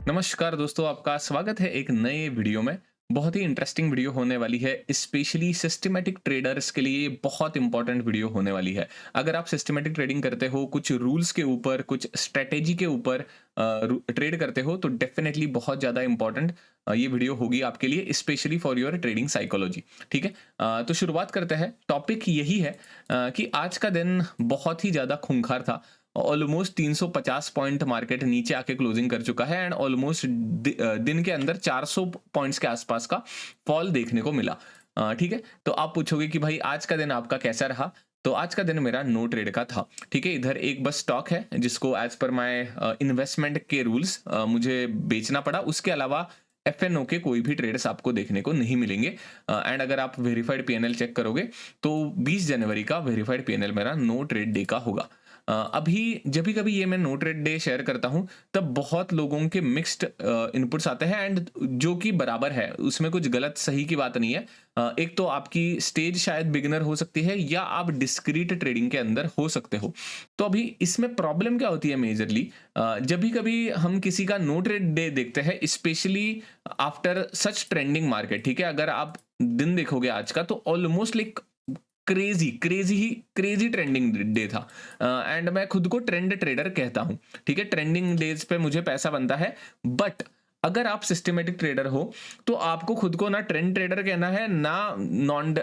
नमस्कार दोस्तों, आपका स्वागत है एक नए वीडियो में। बहुत ही इंटरेस्टिंग वीडियो होने वाली है, स्पेशली सिस्टमैटिक ट्रेडर्स के लिए ये बहुत इंपॉर्टेंट वीडियो होने वाली है। अगर आप सिस्टमैटिक ट्रेडिंग करते हो, कुछ रूल्स के ऊपर, कुछ स्ट्रेटेजी के ऊपर ट्रेड करते हो, तो डेफिनेटली बहुत ज़्यादा इंपॉर्टेंट ये वीडियो होगी आपके लिए, specially for your trading psychology. ठीक है। तो शुरुआत करते हैं। टॉपिक यही है कि आज का दिन बहुत ही ज़्यादा खूंखार था। ऑलमोस्ट 350 पॉइंट मार्केट नीचे आके क्लोजिंग कर चुका है एंड ऑलमोस्ट दिन के अंदर 400 पॉइंट्स के आसपास का फॉल देखने को मिला। ठीक है। तो आप पूछोगे कि भाई आज का दिन आपका कैसा रहा। तो आज का दिन मेरा नो ट्रेड का था। ठीक है। इधर एक बस स्टॉक है जिसको एज पर माय इन्वेस्टमेंट के रूल्स मुझे बेचना पड़ा। उसके अलावा एफएनओ के कोई भी ट्रेड्स आपको देखने को नहीं मिलेंगे। एंड अगर आप वेरीफाइड पीएनएल चेक करोगे तो 20 जनवरी का वेरीफाइड पीएनएल मेरा नो ट्रेड डे का होगा। अभी जब भी कभी ये मैं नो ट्रेड डे शेयर करता हूँ तब बहुत लोगों के मिक्स्ड इनपुट्स आते हैं एंड जो कि बराबर है, उसमें कुछ गलत सही की बात नहीं है। एक तो आपकी स्टेज शायद बिगिनर हो सकती है या आप डिस्क्रीट ट्रेडिंग के अंदर हो सकते हो। तो अभी इसमें प्रॉब्लम क्या होती है मेजरली, जब भी कभी हम किसी का नो ट्रेड डे देखते हैं, specially after such trending market. ठीक है। अगर आप दिन देखोगे आज का तो almost like crazy trending day था। एंड मैं खुद को ट्रेंड ट्रेडर कहता हूं। ठीक है। ट्रेंडिंग डेज पे मुझे पैसा बनता है। बट अगर आप सिस्टमेटिक ट्रेडर हो तो आपको खुद को ना ट्रेंड ट्रेडर कहना है, ना नॉन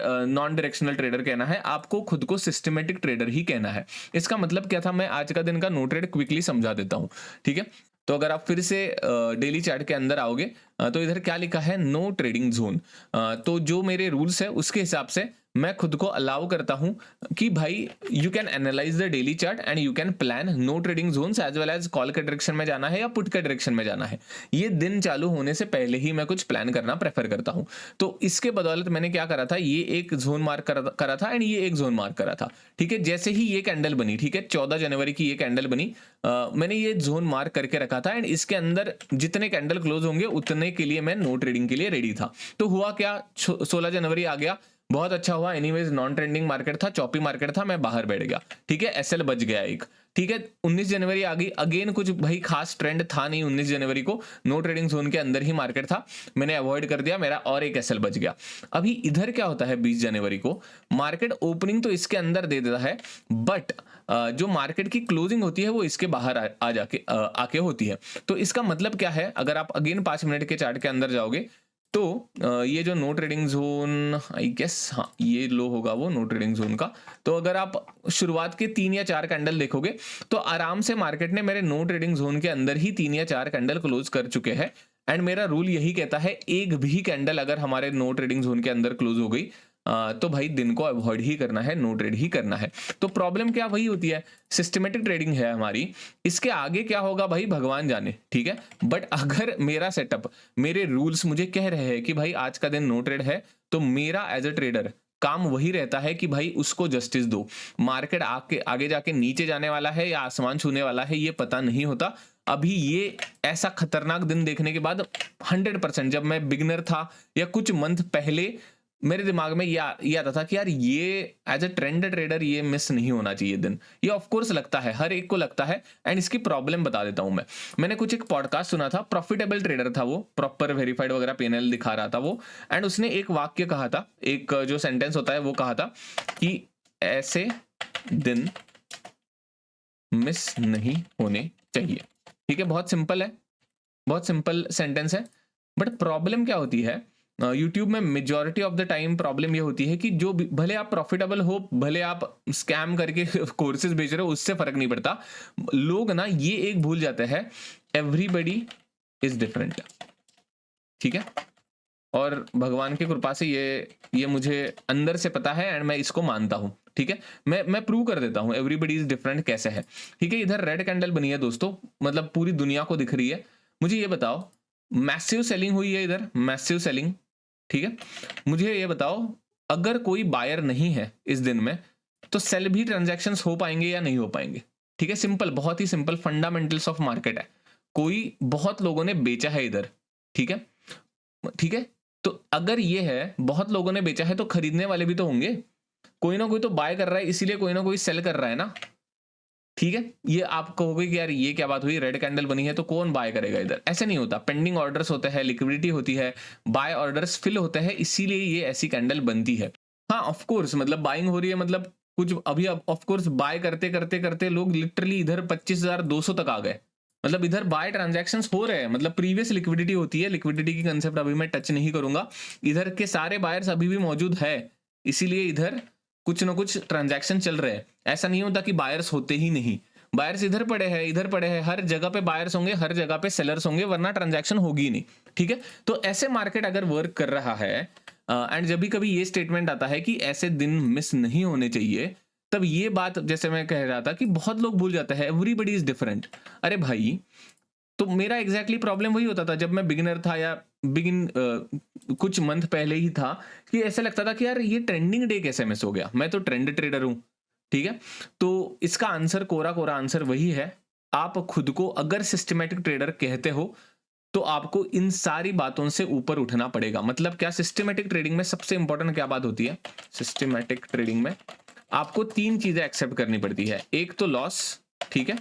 डायरेक्शनल ट्रेडर कहना है, आपको खुद को सिस्टमेटिक ट्रेडर ही कहना है। इसका मतलब क्या था, मैं आज का दिन का नो ट्रेड क्विकली समझा देता हूं। ठीक है। तो अगर आप फिर से डेली चार्ट के अंदर आओगे तो इधर क्या लिखा है, नो ट्रेडिंग जोन। तो जो मेरे रूल्स है उसके हिसाब से मैं खुद को अलाउ करता हूं कि भाई you can analyse the daily chart and you can plan no trading zones as well as call के डायरेक्शन में जाना है या पुट के डायरेक्शन में जाना है। ये दिन चालू होने से पहले ही मैं कुछ प्लान करना प्रेफर करता हूं। तो इसके बदौलत मैंने क्या करा था, ये एक जोन मार्क करा था एंड ये एक जोन मार्क करा था। ठीक है। जैसे ही ये कैंडल बनी, ठीक है, 14 जनवरी की ये कैंडल बनी, मैंने ये जोन मार्क करके रखा था एंड इसके अंदर जितने कैंडल क्लोज होंगे उतने के लिए मैं नो ट्रेडिंग के लिए रेडी था। तो हुआ क्या, 16 जनवरी आ गया, बहुत अच्छा हुआ। एनीवेज नॉन ट्रेंडिंग मार्केट था, चॉपी मार्केट था, मैं बाहर बैठ गया। ठीक है। एसएल बच गया एक। ठीक है। 19 जनवरी आ गई, अगेन कुछ भाई खास ट्रेंड था नहीं 19 जनवरी को, नो ट्रेडिंग जोन के अंदर ही मार्केट था, मैंने अवॉइड कर दिया, मेरा और एक एसएल बच गया। अभी इधर क्या होता है, 20 जनवरी को मार्केट ओपनिंग तो इसके अंदर दे देता है, बट जो मार्केट की क्लोजिंग होती है वो इसके बाहर आ जाके आके होती है। तो इसका मतलब क्या है, अगर आप अगेन 5 मिनट के चार्ट के अंदर जाओगे तो ये जो no trading zone, I guess हाँ ये लो होगा वो नो ट्रेडिंग जोन का। तो अगर आप शुरुआत के 3 या 4 कैंडल देखोगे तो आराम से मार्केट ने मेरे नो ट्रेडिंग जोन के अंदर ही 3 या 4 कैंडल क्लोज कर चुके हैं। एंड मेरा रूल यही कहता है, एक भी कैंडल अगर हमारे नो ट्रेडिंग जोन के अंदर क्लोज हो गई तो भाई दिन को अवॉइड ही करना है, नो ट्रेड ही करना है। तो प्रॉब्लम क्या वही होती है, सिस्टमेटिक ट्रेडिंग है हमारी, इसके आगे क्या होगा भाई भगवान जाने। ठीक है। बट अगर मेरा सेटअप, मेरे रूल्स मुझे कह रहे हैं कि भाई आज का दिन नो ट्रेड है, तो मेरा एज अ ट्रेडर काम वही रहता है कि भाई उसको जस्टिस दो। मार्केट आके आगे जाके नीचे जाने वाला है या आसमान छूने वाला है ये पता नहीं होता। अभी ये ऐसा खतरनाक दिन देखने के बाद 100%, जब मैं बिगनर था या कुछ मंथ पहले, मेरे दिमाग में ये आता था कि यार ये एज अ ट्रेंड ट्रेडर ये मिस नहीं होना चाहिए दिन। ये ऑफ कोर्स लगता है, हर एक को लगता है। एंड इसकी प्रॉब्लम बता देता हूं मैं। मैंने कुछ एक पॉडकास्ट सुना था, प्रॉफिटेबल ट्रेडर था वो, प्रॉपर वेरीफाइड वगैरह पीएनएल दिखा रहा था वो। एंड उसने एक वाक्य कहा था, एक जो सेंटेंस होता है वो कहा था कि ऐसे दिन मिस नहीं होने चाहिए। ठीक है। बहुत सिंपल है, बहुत सिंपल सेंटेंस है। बट प्रॉब्लम क्या होती है, यूट्यूब में majority of the time problem ये होती है कि भले आप प्रॉफिटेबल हो, भले आप स्कैम करके कोर्सेज बेच रहे हो, उससे फर्क नहीं पड़ता। लोग ना ये एक भूल जाते हैं, एवरीबडी इज डिफरेंट। ठीक है। और भगवान की कृपा से ये मुझे अंदर से पता है एंड मैं इसको मानता हूं। ठीक है। मैं प्रूव कर देता हूं एवरीबडी इज डिफरेंट कैसे है। ठीक है। इधर रेड कैंडल बनी है दोस्तों, मतलब पूरी दुनिया को दिख रही है। मुझे ये बताओ, मैसिव सेलिंग हुई है इधर, मैसिव सेलिंग। ठीक है। मुझे ये बताओ, अगर कोई बायर नहीं है इस दिन में तो सेल भी ट्रांजैक्शंस हो पाएंगे या नहीं हो पाएंगे। ठीक है। सिंपल, बहुत ही सिंपल फंडामेंटल्स ऑफ मार्केट है। कोई बहुत लोगों ने बेचा है इधर। ठीक है। ठीक है। तो अगर ये है बहुत लोगों ने बेचा है तो खरीदने वाले भी तो होंगे, कोई ना कोई तो बाय कर रहा है, इसीलिए कोई ना कोई सेल कर रहा है ना। ठीक है, ये आप कहोगे कि यार ये क्या बात हुई, रेड कैंडल बनी है तो कौन बाय करेगा इधर? ऐसे नहीं होता, पेंडिंग ऑर्डर्स होते हैं, लिक्विडिटी होती है, बाय ऑर्डर्स फिल होते हैं, इसीलिए ये ऐसी कैंडल बनती है। हाँ, ऑफ कोर्स मतलब बाइंग हो रही है, मतलब कुछ अभी ऑफ कोर्स बाय करते करते करते लोग लिटरली इधर 25,200 तक आ गए। मतलब इधर बाय ट्रांजैक्शंस हो रहे हैं, मतलब प्रीवियस लिक्विडिटी होती है, लिक्विडिटी की कंसेप्ट अभी मैं टच नहीं करूंगा। इधर के सारे बायर्स अभी भी मौजूद है, इसीलिए इधर कुछ ना कुछ ट्रांजैक्शन चल रहे हैं। ऐसा नहीं होता कि बायर्स होते ही नहीं, बायर्स इधर पड़े हैं, इधर पड़े हैं, हर जगह पे बायर्स होंगे, हर जगह पे सेलर्स होंगे, वरना ट्रांजैक्शन होगी ही नहीं। ठीक है, तो ऐसे मार्केट अगर वर्क कर रहा है एंड जब भी कभी ये स्टेटमेंट आता है कि ऐसे दिन मिस नहीं होने चाहिए, तब ये बात जैसे मैं कह रहा था कि बहुत लोग भूल जाते हैं, एवरीबडी इज डिफरेंट। अरे भाई, तो मेरा एग्जैक्टली प्रॉब्लम वही होता था जब मैं बिगिनर था, या कुछ मंथ पहले ही था, कि ऐसा लगता था कि यार ये ट्रेंडिंग डे कैसे मिस हो गया, मैं तो ट्रेंड ट्रेडर हूं। ठीक है, तो इसका आंसर, कोरा कोरा आंसर वही है, आप खुद को अगर सिस्टमेटिक ट्रेडर कहते हो तो आपको इन सारी बातों से ऊपर उठना पड़ेगा। मतलब क्या, सिस्टमेटिक ट्रेडिंग में सबसे इंपॉर्टेंट क्या बात होती है? सिस्टमेटिक ट्रेडिंग में आपको 3 चीजें एक्सेप्ट करनी पड़ती है। एक तो लॉस, ठीक है,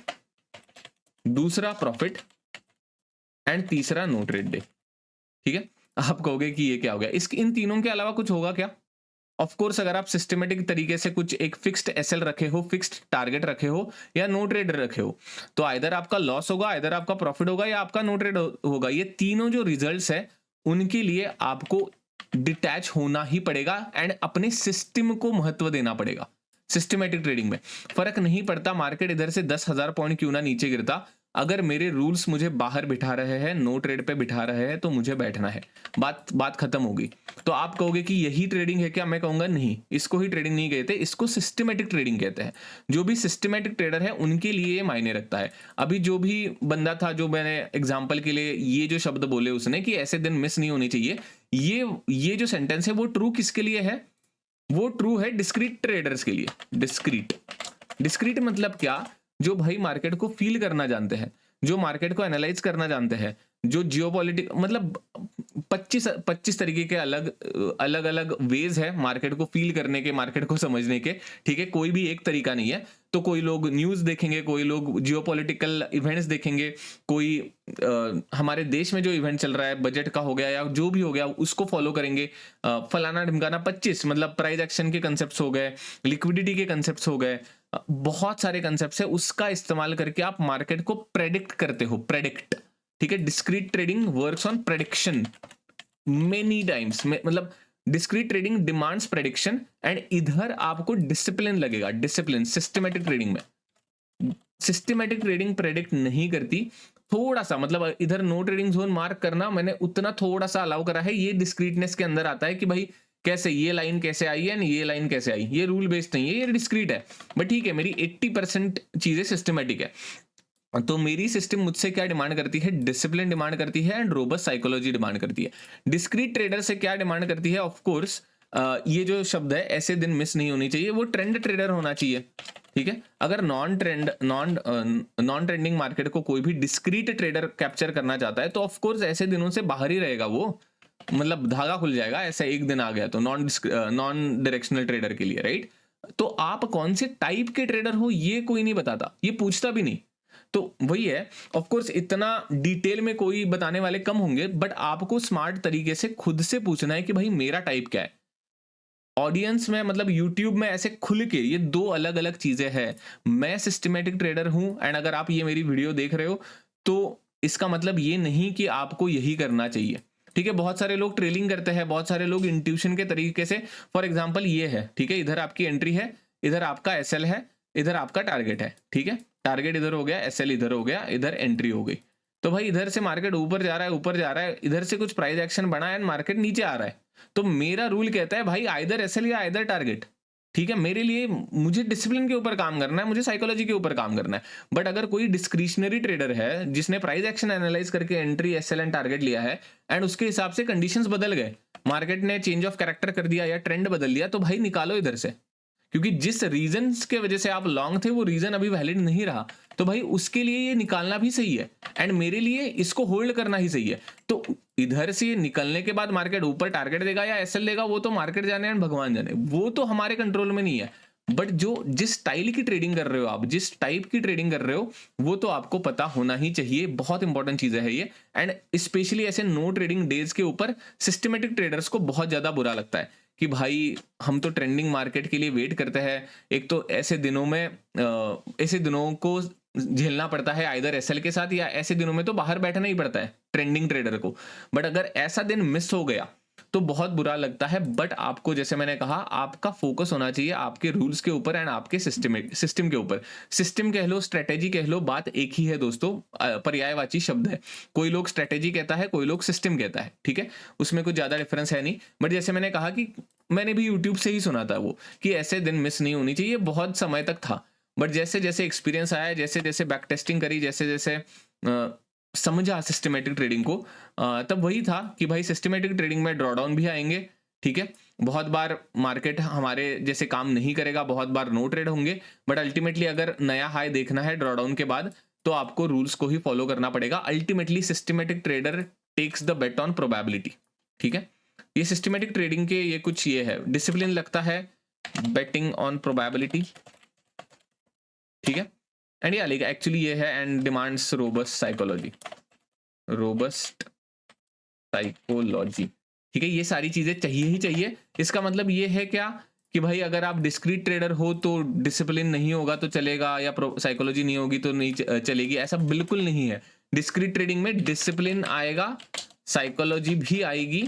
दूसरा प्रॉफिट, एंड तीसरा नो ट्रेड डे। ठीक है, आप कहोगे कि ये क्या हो गया, इसके इन तीनों के अलावा कुछ होगा क्या? ऑफ कोर्स, अगर आप सिस्टमेटिक तरीके से कुछ एक फिक्स्ड एसएल रखे हो, फिक्स्ड टारगेट रखे हो, या नो ट्रेड रखे हो, तो आइदर आपका लॉस होगा, आइदर आपका प्रॉफिट होगा, या आपका नो ट्रेड होगा। ये तीनों जो रिजल्ट्स है, उनके लिए आपको डिटैच होना ही पड़ेगा एंड अपने सिस्टम को महत्व देना पड़ेगा। सिस्टमेटिक ट्रेडिंग में फर्क नहीं पड़ता मार्केट इधर से 10,000 पॉइंट क्यों ना नीचे गिरता, अगर मेरे रूल्स मुझे बाहर बिठा रहे हैं, नो ट्रेड पे बिठा रहे हैं, तो मुझे बैठना है। बात खत्म होगी। तो आप कहोगे कि यही ट्रेडिंग है क्या? मैं कहूंगा नहीं, इसको ही ट्रेडिंग नहीं कहते, इसको सिस्टमेटिक ट्रेडिंग कहते हैं। जो भी सिस्टमेटिक ट्रेडर है उनके लिए ये मायने रखता है। अभी जो भी बंदा था, जो मैंने एग्जाम्पल के लिए ये जो शब्द बोले उसने कि ऐसे दिन मिस नहीं होने चाहिए, ये जो सेंटेंस है वो ट्रू किसके लिए है? वो ट्रू है डिस्क्रीट ट्रेडर्स के लिए। डिस्क्रीट मतलब क्या? जो भाई मार्केट को फील करना जानते हैं, जो मार्केट को एनालाइज करना जानते हैं, जो जियोपॉलिटिक, मतलब 25 तरीके के अलग अलग वेज है मार्केट को फील करने के, मार्केट को समझने के। ठीक है, कोई भी एक तरीका नहीं है। तो कोई लोग न्यूज देखेंगे, कोई लोग जियोपॉलिटिकल इवेंट्स देखेंगे, कोई हमारे देश में जो इवेंट चल रहा है, बजट का हो गया या जो भी हो गया, उसको फॉलो करेंगे। फलाना ढिमकाना 25, मतलब प्राइस एक्शन के कंसेप्ट हो गए, लिक्विडिटी के कंसेप्ट हो गए, बहुत सारे कंसेप्ट है, उसका इस्तेमाल करके आप मार्केट को प्रेडिक्ट करते हो। प्रेडिक्ट, ठीक है, discrete trading works on prediction many times, मतलब discrete trading demands prediction, and इधर आपको डिसिप्लिन लगेगा। डिसिप्लिन सिस्टमेटिक ट्रेडिंग में, सिस्टमेटिक ट्रेडिंग प्रेडिक्ट नहीं करती, थोड़ा सा, मतलब इधर नो ट्रेडिंग जोन मार्क करना मैंने उतना थोड़ा सा अलाउ करा है, ये डिस्क्रीटनेस के अंदर आता है कि भाई कैसे ये लाइन कैसे आई है, ये लाइन कैसे आई, ये रूल बेस्ड नहीं है, ये डिस्क्रीट है। बट ठीक है, मेरी 80% चीजें सिस्टमेटिक है। तो मेरी सिस्टम मुझसे क्या डिमांड करती है? डिसिप्लिन डिमांड करती है एंड रोबस्ट साइकोलॉजी डिमांड करती है। डिस्क्रीट ट्रेडर से क्या डिमांड करती है? ऑफ कोर्स ये जो शब्द है, ऐसे दिन मिस नहीं होनी चाहिए, वो ट्रेंड ट्रेडर होना चाहिए। ठीक है, अगर नॉन ट्रेंडिंग मार्केट को कोई भी डिस्क्रीट ट्रेडर कैप्चर करना चाहता है, तो ऑफ कोर्स ऐसे दिनों से बाहर ही रहेगा वो, मतलब धागा खुल जाएगा, ऐसा एक दिन आ गया तो नॉन डायरेक्शनल ट्रेडर के लिए, राइट? तो आप कौन से टाइप के ट्रेडर हो ये कोई नहीं बताता, ये पूछता भी नहीं। तो वही है, ऑफ कोर्स इतना डिटेल में कोई बताने वाले कम होंगे, बट आपको स्मार्ट तरीके से खुद से पूछना है कि भाई मेरा टाइप क्या है। ऑडियंस में, मतलब यूट्यूब में ऐसे खुल के, ये दो अलग अलग चीजें हैं। मैं सिस्टमेटिक ट्रेडर हूं, एंड अगर आप ये मेरी वीडियो देख रहे हो तो इसका मतलब ये नहीं कि आपको यही करना चाहिए। ठीक है, बहुत सारे लोग ट्रेलिंग करते हैं, बहुत सारे लोग इंट्यूशन के तरीके से, फॉर एग्जाम्पल ये है, ठीक है, इधर आपकी एंट्री है, इधर आपका एसएल है, इधर आपका टारगेट है। ठीक है, टारगेट इधर हो गया, एसएल इधर हो गया, इधर एंट्री हो गई। तो भाई इधर से मार्केट ऊपर जा रहा है, ऊपर जा रहा है, इधर से कुछ प्राइस एक्शन बना है, मार्केट नीचे आ रहा है, तो मेरा रूल कहता है भाई आइदर एसएल या आइदर टारगेट। ठीक है, मेरे लिए, मुझे डिसिप्लिन के ऊपर काम करना है, मुझे साइकोलॉजी के ऊपर काम करना है। बट अगर कोई डिस्क्रिशनरी ट्रेडर है जिसने प्राइस एक्शन एनालाइज करके एंट्री, एसएल एंड टारगेट लिया है, एंड उसके हिसाब से कंडीशंस बदल गए, मार्केट ने चेंज ऑफ कैरेक्टर कर दिया या ट्रेंड बदल दिया, तो भाई निकालो इधर से, क्योंकि जिस रीजन के वजह से आप लॉन्ग थे वो रीजन अभी वैलिड नहीं रहा, तो भाई उसके लिए ये निकालना भी सही है, एंड मेरे लिए इसको होल्ड करना ही सही है। तो इधर से निकलने के बाद मार्केट ऊपर टारगेट देगा या एसएल देगा, वो तो मार्केट जाने एंड भगवान जाने, वो तो हमारे कंट्रोल में नहीं है। बट जो जिस स्टाइल की ट्रेडिंग कर रहे हो आप, जिस टाइप की ट्रेडिंग कर रहे हो, वो तो आपको पता होना ही चाहिए। बहुत इंपॉर्टेंट चीज़ है ये। एंड स्पेशली ऐसे नो ट्रेडिंग डेज के ऊपर सिस्टमैटिक ट्रेडर्स को बहुत ज़्यादा बुरा लगता है कि भाई हम तो ट्रेंडिंग मार्केट के लिए वेट करते हैं। एक तो ऐसे दिनों में ऐसे दिनों को झेलना पड़ता है आइदर एसएल के साथ, या ऐसे दिनों में तो बाहर बैठना ही पड़ता है ट्रेंडिंग ट्रेडर को। बट अगर ऐसा दिन मिस हो गया तो बहुत बुरा लगता है। बट आपको, जैसे मैंने कहा, आपका फोकस होना चाहिए आपके रूल्स के ऊपर एंड आपके सिस्टम के ऊपर। सिस्टम कह लो, स्ट्रेटेजी कह लो, बात एक ही है दोस्तों, पर्यायवाची शब्द है। कोई लोग स्ट्रेटेजी कहता है, कोई लोग सिस्टम कहता है, ठीक है, उसमें कुछ ज्यादा डिफरेंस है नहीं। बट जैसे मैंने कहा कि मैंने भी यूट्यूब से ही सुना था वो, कि ऐसे दिन मिस नहीं होनी चाहिए, बहुत समय तक था। बट जैसे जैसे एक्सपीरियंस आया, जैसे जैसे बैक टेस्टिंग करी, जैसे जैसे समझा सिस्टमेटिक ट्रेडिंग को, तब वही था कि भाई सिस्टमेटिक ट्रेडिंग में ड्रॉडाउन भी आएंगे, ठीक है। बहुत बार मार्केट हमारे जैसे काम नहीं करेगा, बहुत बार नो ट्रेड होंगे। बट अल्टीमेटली अगर नया हाई देखना है ड्रॉडाउन के बाद, तो आपको रूल्स को ही फॉलो करना पड़ेगा। Ultimately systematic trader takes the bet on probability, ठीक है। ये सिस्टमेटिक ट्रेडिंग के ये कुछ ये है, डिसिप्लिन लगता है, बेटिंग ऑन प्रोबेबिलिटी, ठीक है। एंड या लाइक एक्चुअली ये है, and demands robust psychology, robust psychology, ठीक है। ये सारी चीजें चाहिए ही चाहिए। इसका मतलब ये है क्या कि भाई अगर आप डिस्क्रीट ट्रेडर हो तो डिसिप्लिन नहीं होगा तो चलेगा, या साइकोलॉजी नहीं होगी तो नहीं चलेगी, ऐसा बिल्कुल नहीं है। डिस्क्रीट ट्रेडिंग में डिसिप्लिन आएगा, साइकोलॉजी भी आएगी,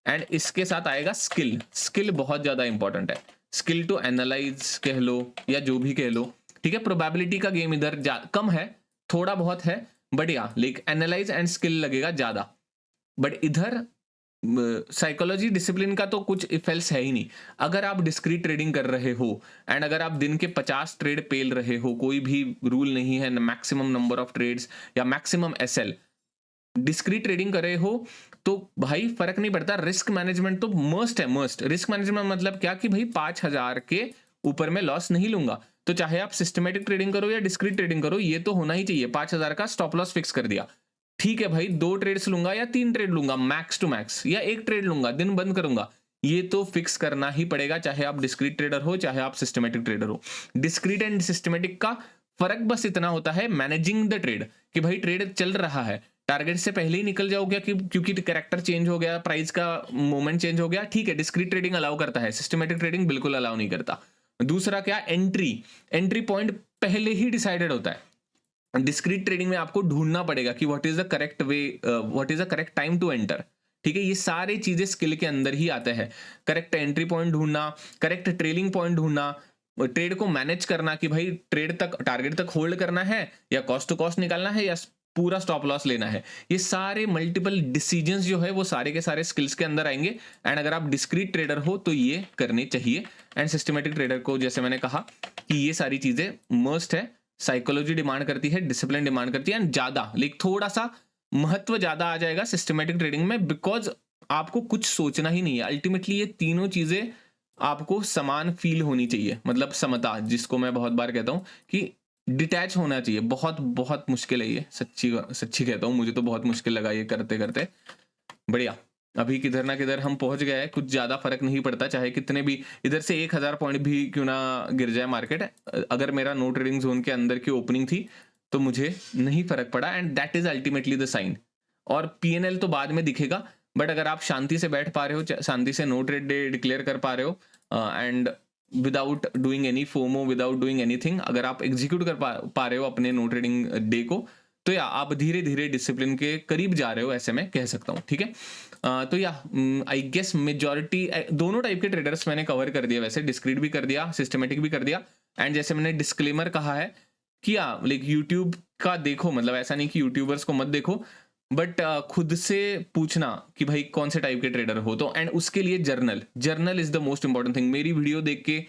एंड इसके साथ आएगा स्किल। स्किल बहुत ज्यादा इंपॉर्टेंट है, स्किल टू एनालाइज कह लो या जो भी कह लो, ठीक है। प्रोबेबिलिटी का गेम इधर कम है, थोड़ा बहुत है, बट या लाइक एनालाइज एंड स्किल लगेगा ज्यादा। बट इधर साइकोलॉजी डिसिप्लिन का तो कुछ इफेक्ट्स है ही नहीं। अगर आप डिस्क्रीट ट्रेडिंग कर रहे हो एंड अगर आप दिन के 50 ट्रेड पेल रहे हो, कोई भी रूल नहीं है, मैक्सिमम नंबर ऑफ ट्रेड्स या मैक्सिमम एसएल, डिस्क्रीट ट्रेडिंग कर रहे हो, तो भाई फर्क नहीं पड़ता। रिस्क मैनेजमेंट तो मस्ट है, मस्ट। रिस्क मैनेजमेंट मतलब क्या कि भाई 5,000 के ऊपर में लॉस नहीं लूंगा। तो चाहे आप सिस्टमेटिक ट्रेडिंग करो या डिस्क्रीट ट्रेडिंग करो, ये तो होना ही चाहिए। 5,000 का स्टॉप लॉस फिक्स कर दिया, ठीक है भाई, 2 ट्रेड्स लूंगा या 3 ट्रेड लूंगा मैक्स टू मैक्स, या 1 ट्रेड लूंगा, दिन बंद करूंगा, ये तो फिक्स करना ही पड़ेगा, चाहे आप डिस्क्रीट ट्रेडर हो चाहे आप सिस्टमेटिक ट्रेडर हो। डिस्क्रीट एंड सिस्टमेटिक का फर्क बस इतना होता है मैनेजिंग द ट्रेड, कि भाई ट्रेड चल रहा है, टारगेट से पहले ही निकल जाओ क्या, क्योंकि कैरेक्टर चेंज हो गया, प्राइस का मूवमेंट चेंज हो गया, ठीक है, डिस्क्रीट ट्रेडिंग अलाउ करता है, सिस्टमेटिक ट्रेडिंग बिल्कुल अलाउ नहीं करता। दूसरा क्या, एंट्री पॉइंट पहले ही डिसाइडेड होता है। डिस्क्रीट ट्रेडिंग में आपको ढूंढना पड़ेगा कि what is the correct way, what is the correct time to enter, ठीक है। ये सारी चीजें स्किल के अंदर ही आते हैं। करेक्ट एंट्री पॉइंट ढूंढना, करेक्ट ट्रेलिंग पॉइंट ढूंढना, ट्रेड को मैनेज करना कि भाई ट्रेड तक, टारगेट तक होल्ड करना है या कॉस्ट टू कॉस्ट निकालना है या पूरा स्टॉप लॉस लेना है। ये सारे मल्टीपल डिसीजंस जो है वो सारे के सारे स्किल्स के अंदर आएंगे। एंड अगर आप डिस्क्रीट ट्रेडर हो तो ये करने चाहिए। एंड सिस्टमेटिक ट्रेडर को, जैसे मैंने कहा कि ये सारी चीजें मस्ट है। साइकोलॉजी डिमांड करती है, डिसिप्लिन डिमांड करती है, एंड ज्यादा लाइक थोड़ा सा महत्व ज्यादा आ जाएगा सिस्टमेटिक ट्रेडिंग में, बिकॉज आपको कुछ सोचना ही नहीं है। अल्टीमेटली ये तीनों चीजें आपको समान फील होनी चाहिए, मतलब समता, जिसको मैं बहुत बार कहता हूं कि डिटैच होना चाहिए। बहुत बहुत मुश्किल है ये, सच्ची सच्ची कहता हूँ, मुझे तो बहुत मुश्किल लगा ये करते करते। बढ़िया, अभी किधर ना किधर हम पहुंच गए हैं, कुछ ज्यादा फर्क नहीं पड़ता, चाहे कितने भी इधर से 1,000 पॉइंट भी क्यों ना गिर जाए मार्केट। अगर मेरा नो ट्रेडिंग जोन के अंदर की ओपनिंग थी तो मुझे नहीं फर्क पड़ा, and that is ultimately the sign. और पीएनएल तो बाद में दिखेगा, बट अगर आप शांति से बैठ पा रहे हो, शांति से नो ट्रेड डे डिक्लेयर कर पा रहे हो, and without doing any FOMO, without doing anything, अगर आप एग्जीक्यूट कर पा रहे हो अपने नो ट्रेडिंग डे को, तो या आप धीरे धीरे डिसिप्लिन के करीब जा रहे हो, ऐसे मैं कह सकता हूँ, ठीक है। तो या आई गेस मेजॉरिटी दोनों टाइप के ट्रेडर्स मैंने कवर कर दिया, वैसे डिस्क्रीट भी कर दिया, सिस्टमेटिक भी कर दिया। एंड जैसे मैंने डिस्क्लेमर कहा है कि लाइक यूट्यूब का देखो, मतलब ऐसा नहीं कि यूट्यूबर्स को मत देखो, बट खुद से पूछना कि भाई कौन से टाइप के ट्रेडर हो, तो एंड उसके लिए journal is the most important thing. मेरी वीडियो देख के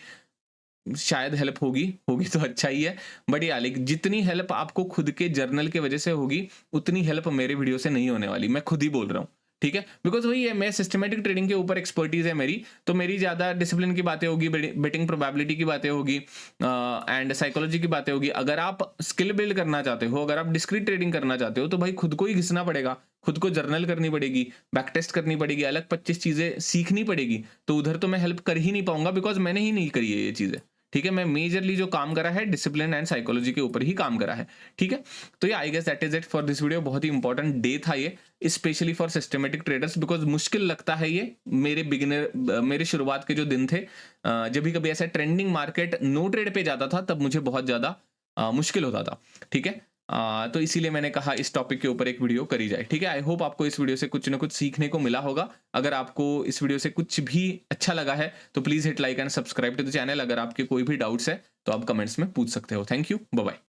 शायद हेल्प होगी तो अच्छा ही है, बट या लाइक जितनी हेल्प आपको खुद के जर्नल के वजह से होगी, उतनी हेल्प मेरे वीडियो से नहीं होने वाली, मैं खुद ही बोल रहा हूँ, ठीक है। बिकॉज वही है, मैं सिस्टमेटिक ट्रेडिंग के ऊपर एक्सपर्टीज है मेरी, तो मेरी ज्यादा डिसिप्लिन की बातें होगी, बेटिंग प्रोबेबिलिटी की बातें होगी, एंड साइकोलॉजी की बातें होगी। अगर आप स्किल बिल्ड करना चाहते हो, अगर आप डिस्क्रीट ट्रेडिंग करना चाहते हो, तो भाई खुद को ही घिसना पड़ेगा, खुद को जर्नल करनी पड़ेगी, बैक टेस्ट करनी पड़ेगी, अलग 25 चीजें सीखनी पड़ेगी। तो उधर तो मैं हेल्प कर ही नहीं पाऊंगा, बिकॉज मैंने ही नहीं करी है ये चीजें, ठीक है, मैं मेजरली जो काम करा है डिसिप्लिन एंड साइकोलॉजी के ऊपर ही काम करा है। ठीक है, तो ये I guess that is it for this video. बहुत ही इंपॉर्टेंट डे था ये, specially for systematic traders, because मुश्किल लगता है ये मेरे शुरुआत के जो दिन थे, जब भी कभी ऐसा ट्रेंडिंग मार्केट नो ट्रेड पे जाता था तब मुझे बहुत ज्यादा मुश्किल होता था। ठीक है, तो इसीलिए मैंने कहा इस टॉपिक के ऊपर एक वीडियो करी जाए। ठीक है, आई होप आपको इस वीडियो से कुछ ना कुछ सीखने को मिला होगा। अगर आपको इस वीडियो से कुछ भी अच्छा लगा है तो please hit like and subscribe to the channel. अगर आपके कोई भी डाउट्स है तो आप कमेंट्स में पूछ सकते हो। Thank you, bye bye.